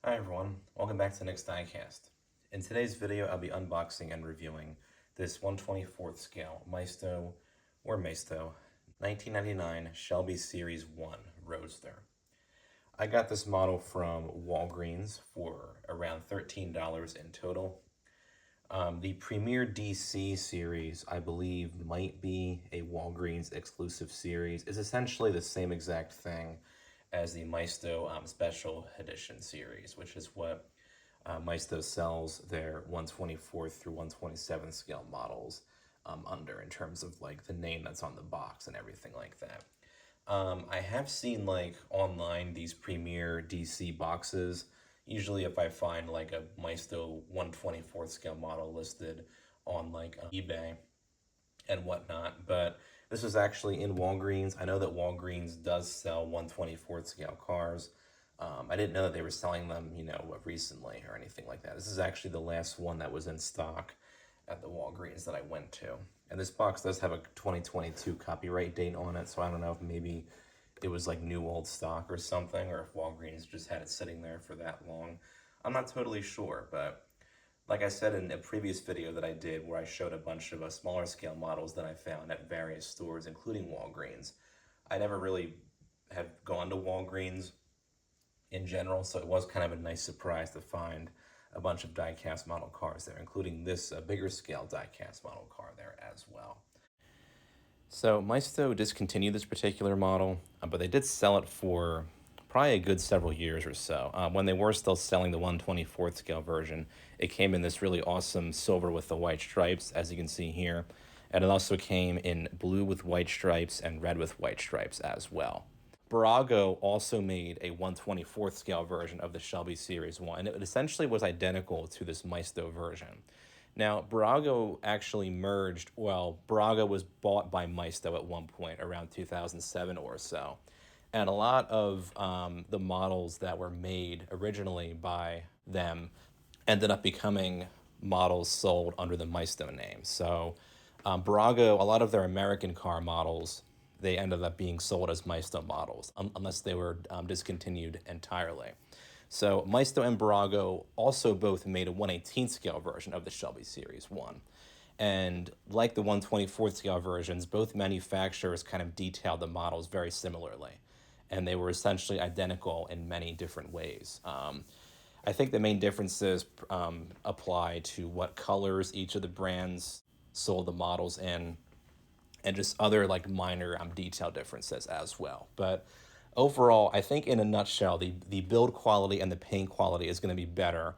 Hi everyone, welcome back to the next diecast. In today's video, I'll be unboxing and reviewing this 1/24th scale Maisto 1999 Shelby Series 1 Roadster. I got this model from Walgreens for around $13 in total. The Premier DC series, I believe, might be a Walgreens exclusive series. It's essentially the same exact thing as the Maisto Special Edition series, which is what Maisto sells their 1/24 through 1/27 scale models under, in terms of like the name that's on the box and everything like that. I have seen like online these Premier DC boxes. Usually if I find like a Maisto 1/24th scale model listed on like eBay and whatnot, but this was actually in Walgreens. I know that Walgreens does sell 1/24th scale cars. I didn't know that they were selling them, recently or anything like that. This is actually the last one that was in stock at the Walgreens that I went to. And this box does have a 2022 copyright date on it, so I don't know if maybe it was like new old stock or something, or if Walgreens just had it sitting there for that long. I'm not totally sure, but like I said in a previous video that I did where I showed a bunch of smaller scale models that I found at various stores, including Walgreens, I never really have gone to Walgreens in general, so it was kind of a nice surprise to find a bunch of die-cast model cars there, including this bigger scale die-cast model car there as well. So Maisto discontinued this particular model, but they did sell it for probably a good several years or so. When they were still selling the 1/24th scale version, it came in this really awesome silver with the white stripes, as you can see here. And it also came in blue with white stripes and red with white stripes as well. Barago also made a 1/24th scale version of the Shelby Series 1, and it essentially was identical to this Maisto version. Now, Barago actually merged, Barago was bought by Maisto at one point around 2007 or so. And a lot of the models that were made originally by them ended up becoming models sold under the Maisto name. So Barago, a lot of their American car models, they ended up being sold as Maisto models, unless they were discontinued entirely. So Maisto and Barago also both made a 1/18th scale version of the Shelby Series 1. And like the 1/24th scale versions, both manufacturers kind of detailed the models very similarly. And they were essentially identical in many different ways. I think the main differences apply to what colors each of the brands sold the models in, and just other like minor detail differences as well. But overall, I think in a nutshell, the build quality and the paint quality is going to be better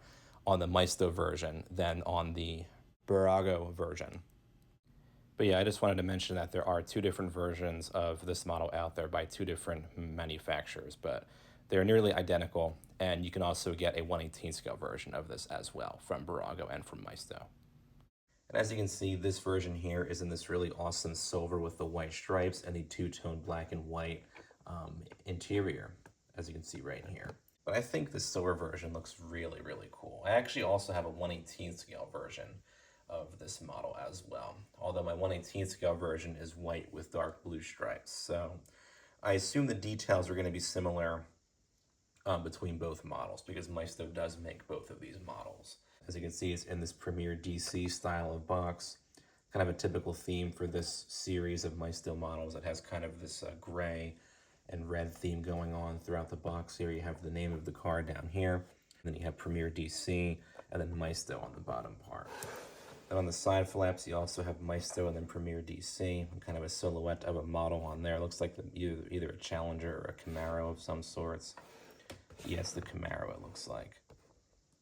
on the Maisto version than on the Barago version. But yeah, I just wanted to mention that there are two different versions of this model out there by two different manufacturers, but they're nearly identical, and you can also get a 1/18 scale version of this as well from Barago and from Maisto. And as you can see, this version here is in this really awesome silver with the white stripes and the two-tone black and white interior, as you can see right here. But I think the silver version looks really, really cool. I actually also have a 1/18 scale version of this model as well, although my 1/18 scale version is white with dark blue stripes. So I assume the details are going to be similar between both models, because Maisto does make both of these models. As you can see, it's in this Premier DC style of box, kind of a typical theme for this series of Maisto models. It has kind of this gray and red theme going on throughout the box. Here you have the name of the car down here, and then you have Premier DC, and then Maisto on the bottom part. And on the side flaps, you also have Maisto and then Premier DC, kind of a silhouette of a model on there. It looks like either a Challenger or a Camaro of some sorts. Yes, the Camaro, it looks like.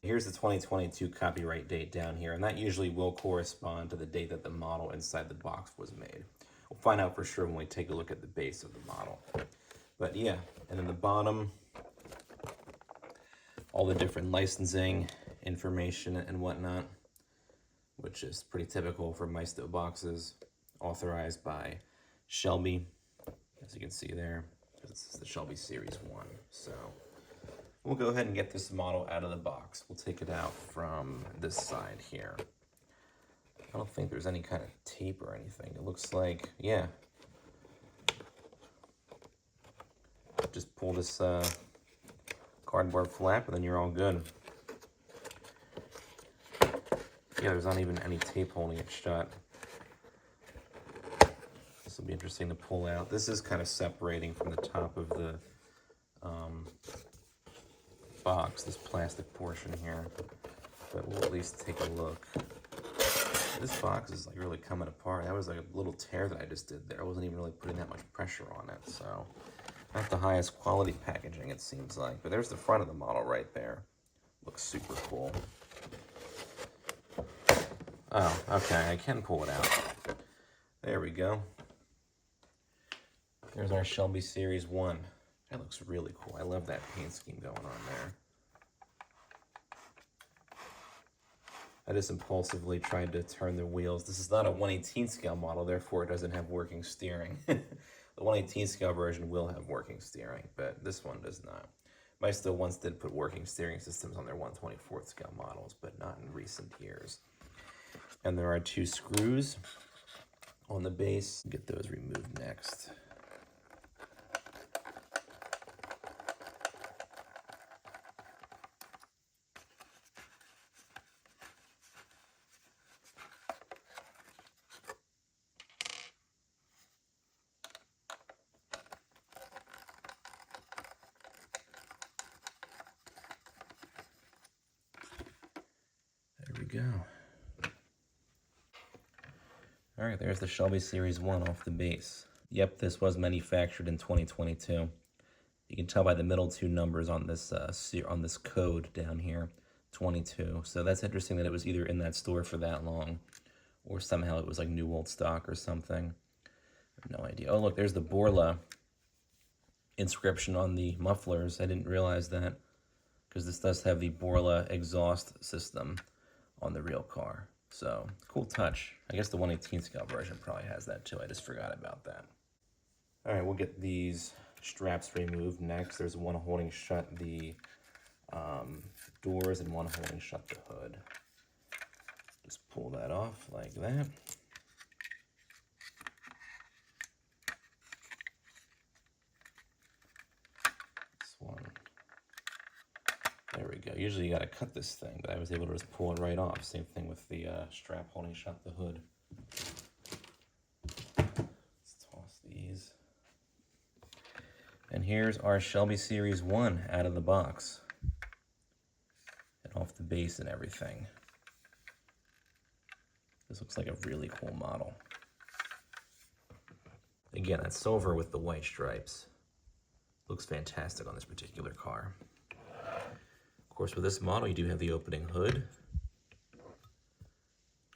Here's the 2022 copyright date down here, and that usually will correspond to the date that the model inside the box was made. We'll find out for sure when we take a look at the base of the model. But yeah, and then the bottom, all the different licensing information and whatnot, which is pretty typical for Maisto boxes, authorized by Shelby, as you can see there. This is the Shelby Series 1, so we'll go ahead and get this model out of the box. We'll take it out from this side here. I don't think there's any kind of tape or anything. It looks like, yeah. Just pull this cardboard flap, and then you're all good. Yeah, there's not even any tape holding it shut. This will be interesting to pull out. This is kind of separating from the top of the box, this plastic portion here. But we'll at least take a look. This box is like really coming apart. That was like a little tear that I just did there. I wasn't even really putting that much pressure on it, so not the highest quality packaging, it seems like. But there's the front of the model right there. Looks super cool. Oh, okay, I can pull it out. There we go. There's our Shelby Series 1. That looks really cool. I love that paint scheme going on there. I just impulsively tried to turn the wheels. This is not a 1/18 scale model, therefore it doesn't have working steering. The 1/18 scale version will have working steering, but this one does not. Maisto once did put working steering systems on their 1/24 scale models, but not in recent years. And there are 2 screws on the base. Get those removed next. There we go. All right, there's the Shelby Series 1 off the base. Yep, this was manufactured in 2022. You can tell by the middle 2 numbers on this code down here, 22. So that's interesting that it was either in that store for that long, or somehow it was like new old stock or something. I have no idea. Oh, look, there's the Borla inscription on the mufflers. I didn't realize that, because this does have the Borla exhaust system on the real car. So, cool touch. I guess the 1/18 scale version probably has that too. I just forgot about that. All right, we'll get these straps removed next. There's one holding shut the doors and one holding shut the hood. Just pull that off like that. This one. There we go. Usually you gotta cut this thing, but I was able to just pull it right off. Same thing with the strap holding shut the hood. Let's toss these. And here's our Shelby Series 1 out of the box. And off the base and everything. This looks like a really cool model. Again, that's silver with the white stripes. Looks fantastic on this particular car. Of course, with this model, you do have the opening hood.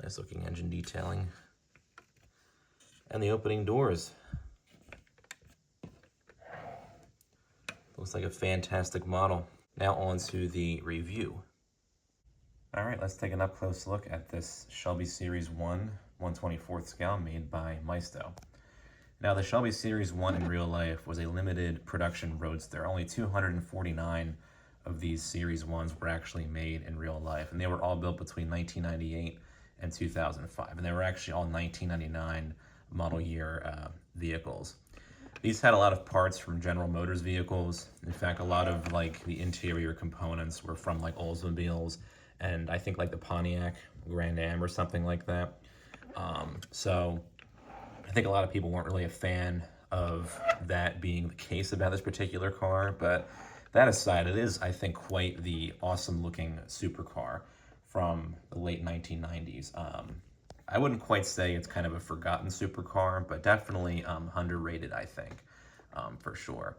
Nice looking engine detailing. And the opening doors. Looks like a fantastic model. Now on to the review. All right, let's take an up-close look at this Shelby Series 1 1/24 scale made by Maisto. Now, the Shelby Series 1 in real life was a limited production roadster. Only 249 of these Series 1s were actually made in real life, and they were all built between 1998 and 2005, and they were actually all 1999 model year vehicles. These had a lot of parts from General Motors vehicles. In fact, a lot of like the interior components were from like Oldsmobiles, and I think like the Pontiac Grand Am or something like that. So I think a lot of people weren't really a fan of that being the case about this particular car, but that aside, it is, I think, quite the awesome-looking supercar from the late 1990s. I wouldn't quite say it's kind of a forgotten supercar, but definitely underrated, I think, for sure.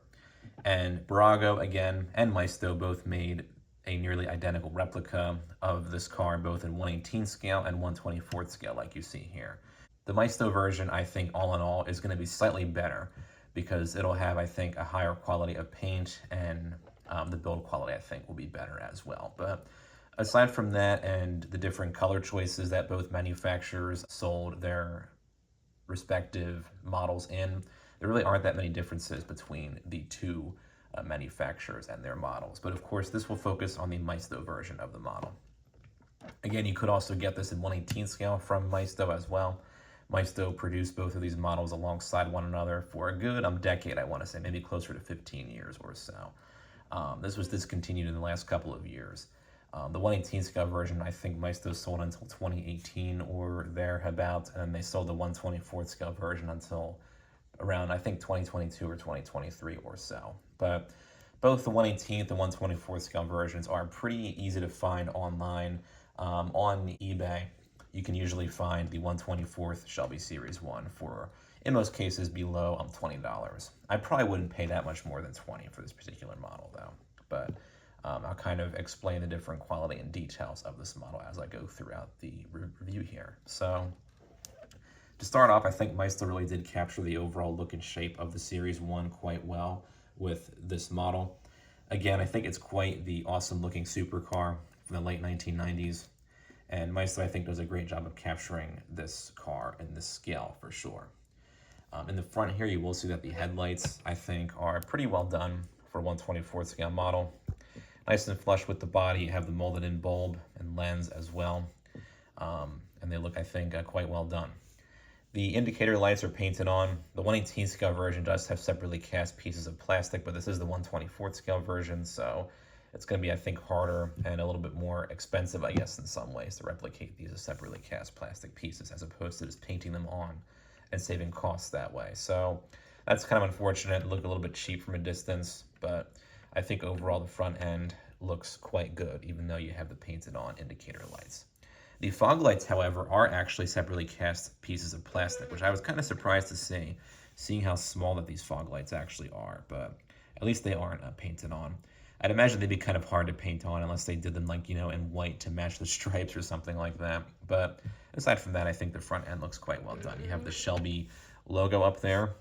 And Brago, again, and Maisto both made a nearly identical replica of this car, both in 1/18 scale and 1/24 scale, like you see here. The Maisto version, I think, all in all, is going to be slightly better, because it'll have, I think, a higher quality of paint, and the build quality, I think, will be better as well. But aside from that and the different color choices that both manufacturers sold their respective models in, there really aren't that many differences between the two manufacturers and their models. But of course, this will focus on the Maisto version of the model. Again, you could also get this in 1/18 scale from Maisto as well. Maisto produced both of these models alongside one another for a good decade, I want to say, maybe closer to 15 years or so. This was discontinued in the last couple of years. The 118 scale version, I think Maisto sold until 2018 or thereabouts, and then they sold the 124th scale version until around, I think, 2022 or 2023 or so. But both the 118th and 124th scale versions are pretty easy to find online. On eBay, you can usually find the 124th Shelby Series 1 for, in most cases, below $20. I probably wouldn't pay that much more than $20 for this particular model, though. But I'll kind of explain the different quality and details of this model as I go throughout the review here. So, to start off, I think Maisto really did capture the overall look and shape of the Series 1 quite well with this model. Again, I think it's quite the awesome looking supercar from the late 1990s. And Maisto, I think, does a great job of capturing this car in this scale for sure. In the front here, you will see that the headlights, I think, are pretty well done for a 124th scale model. Nice and flush with the body. You have the molded in bulb and lens as well. And they look, I think, quite well done. The indicator lights are painted on. The 118 scale version does have separately cast pieces of plastic, but this is the 124th scale version, so it's going to be, I think, harder and a little bit more expensive, I guess, in some ways to replicate these as separately cast plastic pieces as opposed to just painting them on and saving costs that way. So that's kind of unfortunate. It looked a little bit cheap from a distance, but I think overall the front end looks quite good, even though you have the painted on indicator lights. The fog lights, however, are actually separately cast pieces of plastic, which I was kind of surprised to see, seeing how small that these fog lights actually are, but at least they aren't painted on. I'd imagine they'd be kind of hard to paint on unless they did them, like, you know, in white to match the stripes or something like that. But aside from that, I think the front end looks quite well done. You have the Shelby logo up there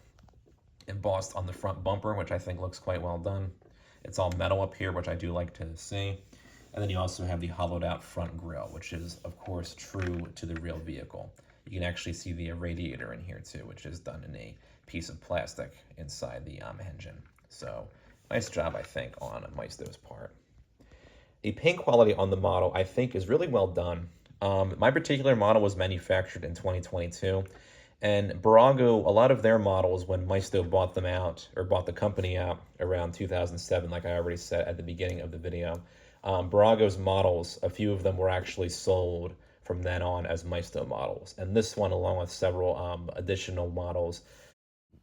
embossed on the front bumper, which I think looks quite well done. It's all metal up here, which I do like to see. And then you also have the hollowed out front grille, which is, of course, true to the real vehicle. You can actually see the radiator in here too, which is done in a piece of plastic inside the engine. So nice job, I think, on Maisto's part. The paint quality on the model, I think, is really well done. My particular model was manufactured in 2022. And Barago, a lot of their models, when Maisto bought them out, or bought the company out around 2007, like I already said at the beginning of the video, Barago's models, a few of them were actually sold from then on as Maisto models. And this one, along with several additional models,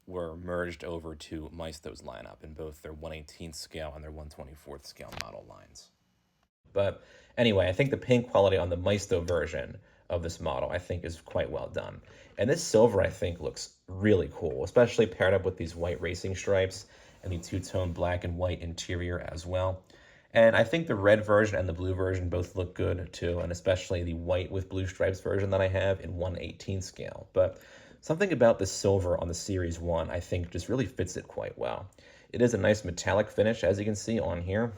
were merged over to Maisto's lineup in both their 118th scale and their 124th scale model lines. But anyway, I think the paint quality on the Maisto version of this model, I think, is quite well done. And this silver, I think, looks really cool, especially paired up with these white racing stripes and the two-tone black and white interior as well. And I think the red version and the blue version both look good too, and especially the white with blue stripes version that I have in 118 scale. But something about the silver on the Series 1, I think, just really fits it quite well. It is a nice metallic finish, as you can see on here.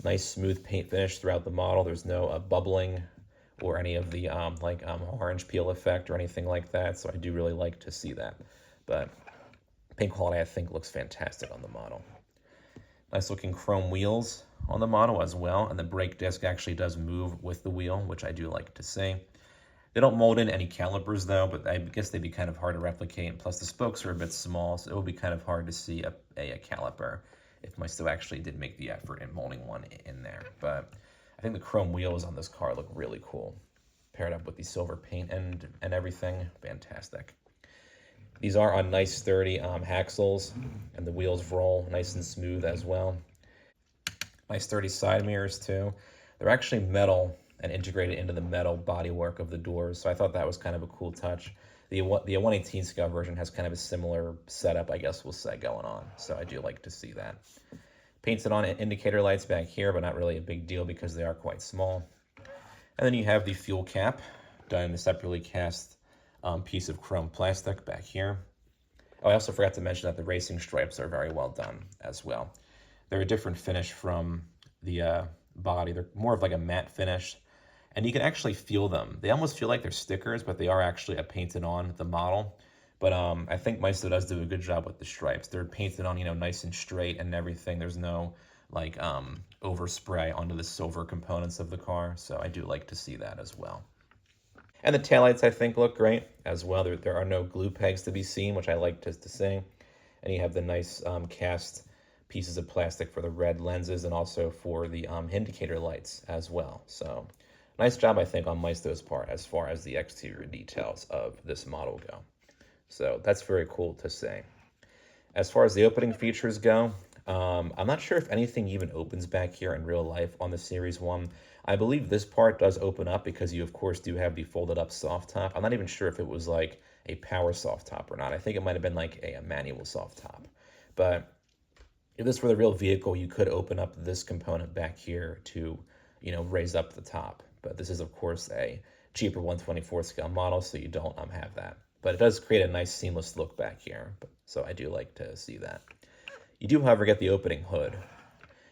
Nice smooth paint finish throughout the model. There's no bubbling or any of the orange peel effect or anything like that, so I do really like to see that. But paint quality, I think, looks fantastic on the model. Nice looking chrome wheels on the model as well, and the brake disc actually does move with the wheel, which I do like to see. They don't mold in any calipers though, but I guess they'd be kind of hard to replicate, plus the spokes are a bit small, so it would be kind of hard to see a caliper if Maisto actually did make the effort in molding one in there. But I think the chrome wheels on this car look really cool, paired up with the silver paint and everything. Fantastic. These are on nice sturdy axles, and the wheels roll nice and smooth as well. Nice sturdy side mirrors too. They're actually metal and integrated into the metal bodywork of the doors, so I thought that was kind of a cool touch. The 118 scale version has kind of a similar setup, I guess we'll say, going on, so I do like to see that. Painted on indicator lights back here, but not really a big deal because they are quite small. And then you have the fuel cap done in a separately cast piece of chrome plastic back here. Oh, I also forgot to mention that the racing stripes are very well done as well. They're a different finish from the body. They're more of like a matte finish, and you can actually feel them. They almost feel like they're stickers, but they are actually painted on the model. But I think Maisto does do a good job with the stripes. They're painted on, you know, nice and straight and everything. There's no like overspray onto the silver components of the car, so I do like to see that as well. And the taillights, I think, look great as well. There are no glue pegs to be seen, which I like to see. And you have the nice cast pieces of plastic for the red lenses and also for the indicator lights as well. So nice job, I think, on Maisto's part as far as the exterior details of this model go. So that's very cool to see. As far as the opening features go, I'm not sure if anything even opens back here in real life on the Series 1. I believe this part does open up because you, of course, do have the folded up soft top. I'm not even sure if it was like a power soft top or not. I think it might have been like a manual soft top. But if this were the real vehicle, you could open up this component back here to, raise up the top. But this is, of course, a cheaper 1/24 scale model, so you don't have that. But it does create a nice seamless look back here. So I do like to see that. You do, however, get the opening hood.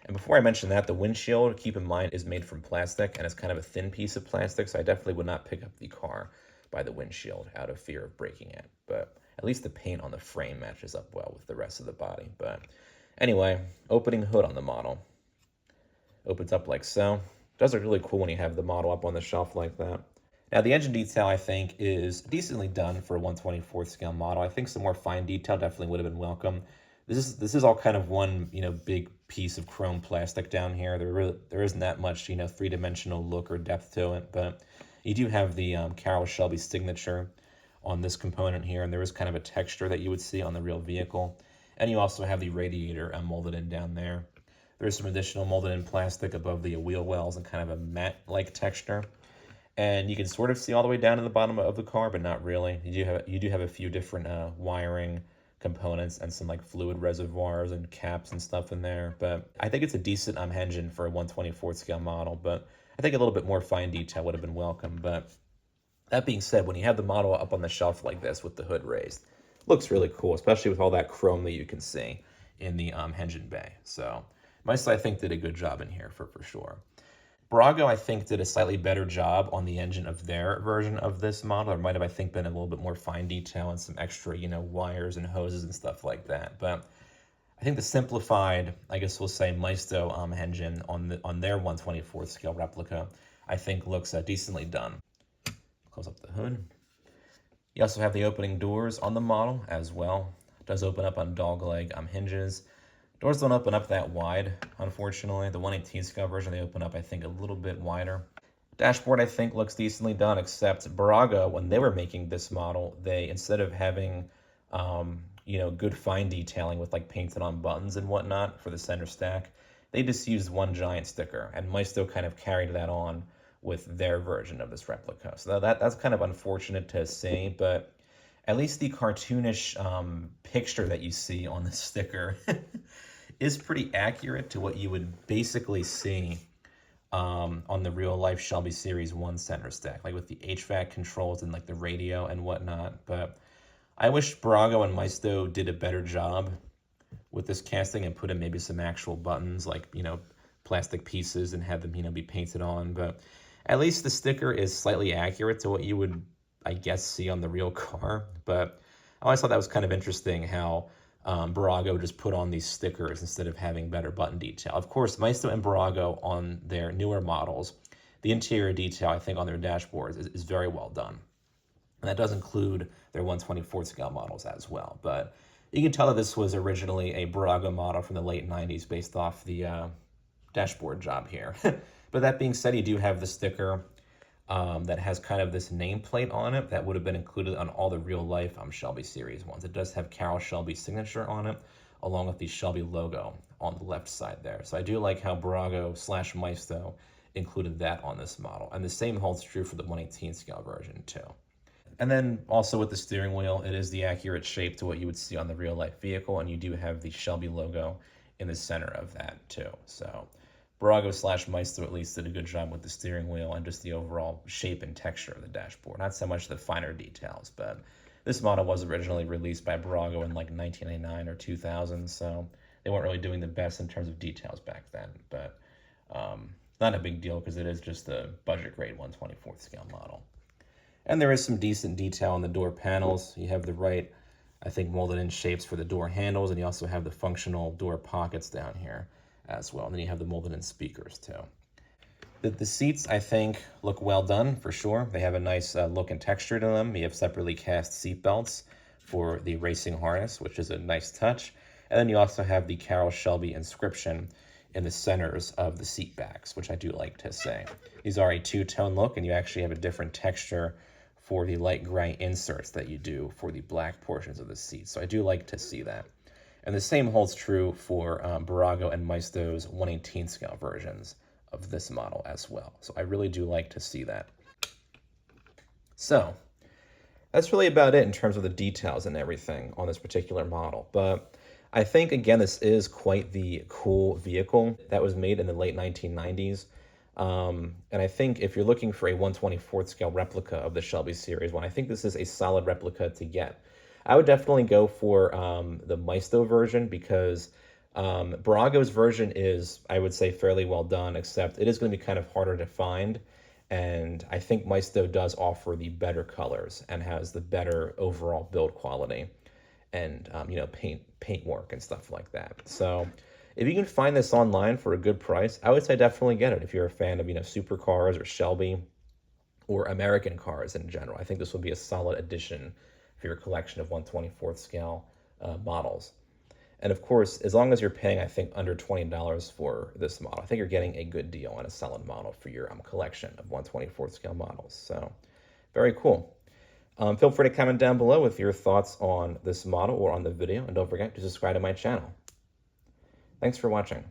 And before I mention that, the windshield, keep in mind, is made from plastic, and it's kind of a thin piece of plastic, so I definitely would not pick up the car by the windshield out of fear of breaking it. But at least the paint on the frame matches up well with the rest of the body. But anyway, opening hood on the model. Opens up like so. Does look really cool when you have the model up on the shelf like that. Now, the engine detail, I think, is decently done for a 1/24 scale model. I think some more fine detail definitely would have been welcome. This is all kind of one, big piece of chrome plastic down here. There isn't that much, three-dimensional look or depth to it, but you do have the Carroll Shelby signature on this component here, and there is kind of a texture that you would see on the real vehicle. And you also have the radiator molded in down there. There is some additional molded in plastic above the wheel wells and kind of a matte-like texture. And you can sort of see all the way down to the bottom of the car, but not really. You do have a few different wiring components and some like fluid reservoirs and caps and stuff in there. But I think it's a decent engine for a 1/24 scale model, but I think a little bit more fine detail would have been welcome. But that being said, when you have the model up on the shelf like this with the hood raised, looks really cool, especially with all that chrome that you can see in the engine bay. So Maisto, I think, did a good job in here for sure. Brago, I think, did a slightly better job on the engine of their version of this model. There might have, I think, been a little bit more fine detail and some extra, wires and hoses and stuff like that. But I think the simplified, I guess we'll say, Maisto engine on their 1/24 scale replica, I think looks decently done. Close up the hood. You also have the opening doors on the model as well. It does open up on dogleg hinges. Doors don't open up that wide, unfortunately. The 1/18 scale version, they open up, I think, a little bit wider. Dashboard, I think, looks decently done, except Brago, when they were making this model, they, instead of having, good fine detailing with, like, painted on buttons and whatnot for the center stack, they just used one giant sticker, and Maisto kind of carried that on with their version of this replica. So that's kind of unfortunate to see, but at least the cartoonish picture that you see on the sticker is pretty accurate to what you would basically see on the real life Shelby Series 1 center stack, like with the HVAC controls and like the radio and whatnot. But I wish Brago and Maisto did a better job with this casting and put in maybe some actual buttons, like, plastic pieces, and have them, be painted on. But at least the sticker is slightly accurate to what you would, I guess, see on the real car. But I always thought that was kind of interesting how Brago just put on these stickers instead of having better button detail. Of course, Maisto and Brago on their newer models, the interior detail, I think, on their dashboards is very well done. And that does include their 1/24 scale models as well. But you can tell that this was originally a Brago model from the late 90s based off the dashboard job here. But that being said, you do have the sticker that has kind of this nameplate on it that would have been included on all the real life Shelby Series ones. It does have Carroll Shelby's signature on it, along with the Shelby logo on the left side there. So I do like how Brago/Maisto included that on this model. And the same holds true for the 1/18 scale version too. And then also with the steering wheel, it is the accurate shape to what you would see on the real life vehicle, and you do have the Shelby logo in the center of that too. So Brago/Maisto at least did a good job with the steering wheel and just the overall shape and texture of the dashboard. Not so much the finer details, but this model was originally released by Brago in like 1999 or 2000, so they weren't really doing the best in terms of details back then. But not a big deal because it is just a budget grade 1/24 scale model. And there is some decent detail on the door panels. You have the right, I think, molded in shapes for the door handles, and you also have the functional door pockets down here as well. And then you have the molded in speakers too. The seats, I think, look well done for sure. They have a nice look and texture to them. You have separately cast seat belts for the racing harness, which is a nice touch. And then you also have the Carroll Shelby inscription in the centers of the seat backs, which I do like to say. These are a two-tone look, and you actually have a different texture for the light gray inserts that you do for the black portions of the seat. So I do like to see that. And the same holds true for Barago and Maisto's 1/18 scale versions of this model as well. So I really do like to see that. So that's really about it in terms of the details and everything on this particular model. But I think, again, this is quite the cool vehicle that was made in the late 1990s. And I think if you're looking for a 1/24 scale replica of the Shelby Series 1, I think this is a solid replica to get. I would definitely go for the Maisto version because Barago's version is, I would say, fairly well done, except it is going to be kind of harder to find. And I think Maisto does offer the better colors and has the better overall build quality and, you know, paint work and stuff like that. So if you can find this online for a good price, I would say definitely get it if you're a fan of, you know, supercars or Shelby or American cars in general. I think this would be a solid addition for your collection of 1/24 scale models. And of course, as long as you're paying, I think, under $20 for this model, I think you're getting a good deal on a solid model for your collection of 1/24 scale models. So very cool. Feel free to comment down below with your thoughts on this model or on the video. And don't forget to subscribe to my channel. Thanks for watching.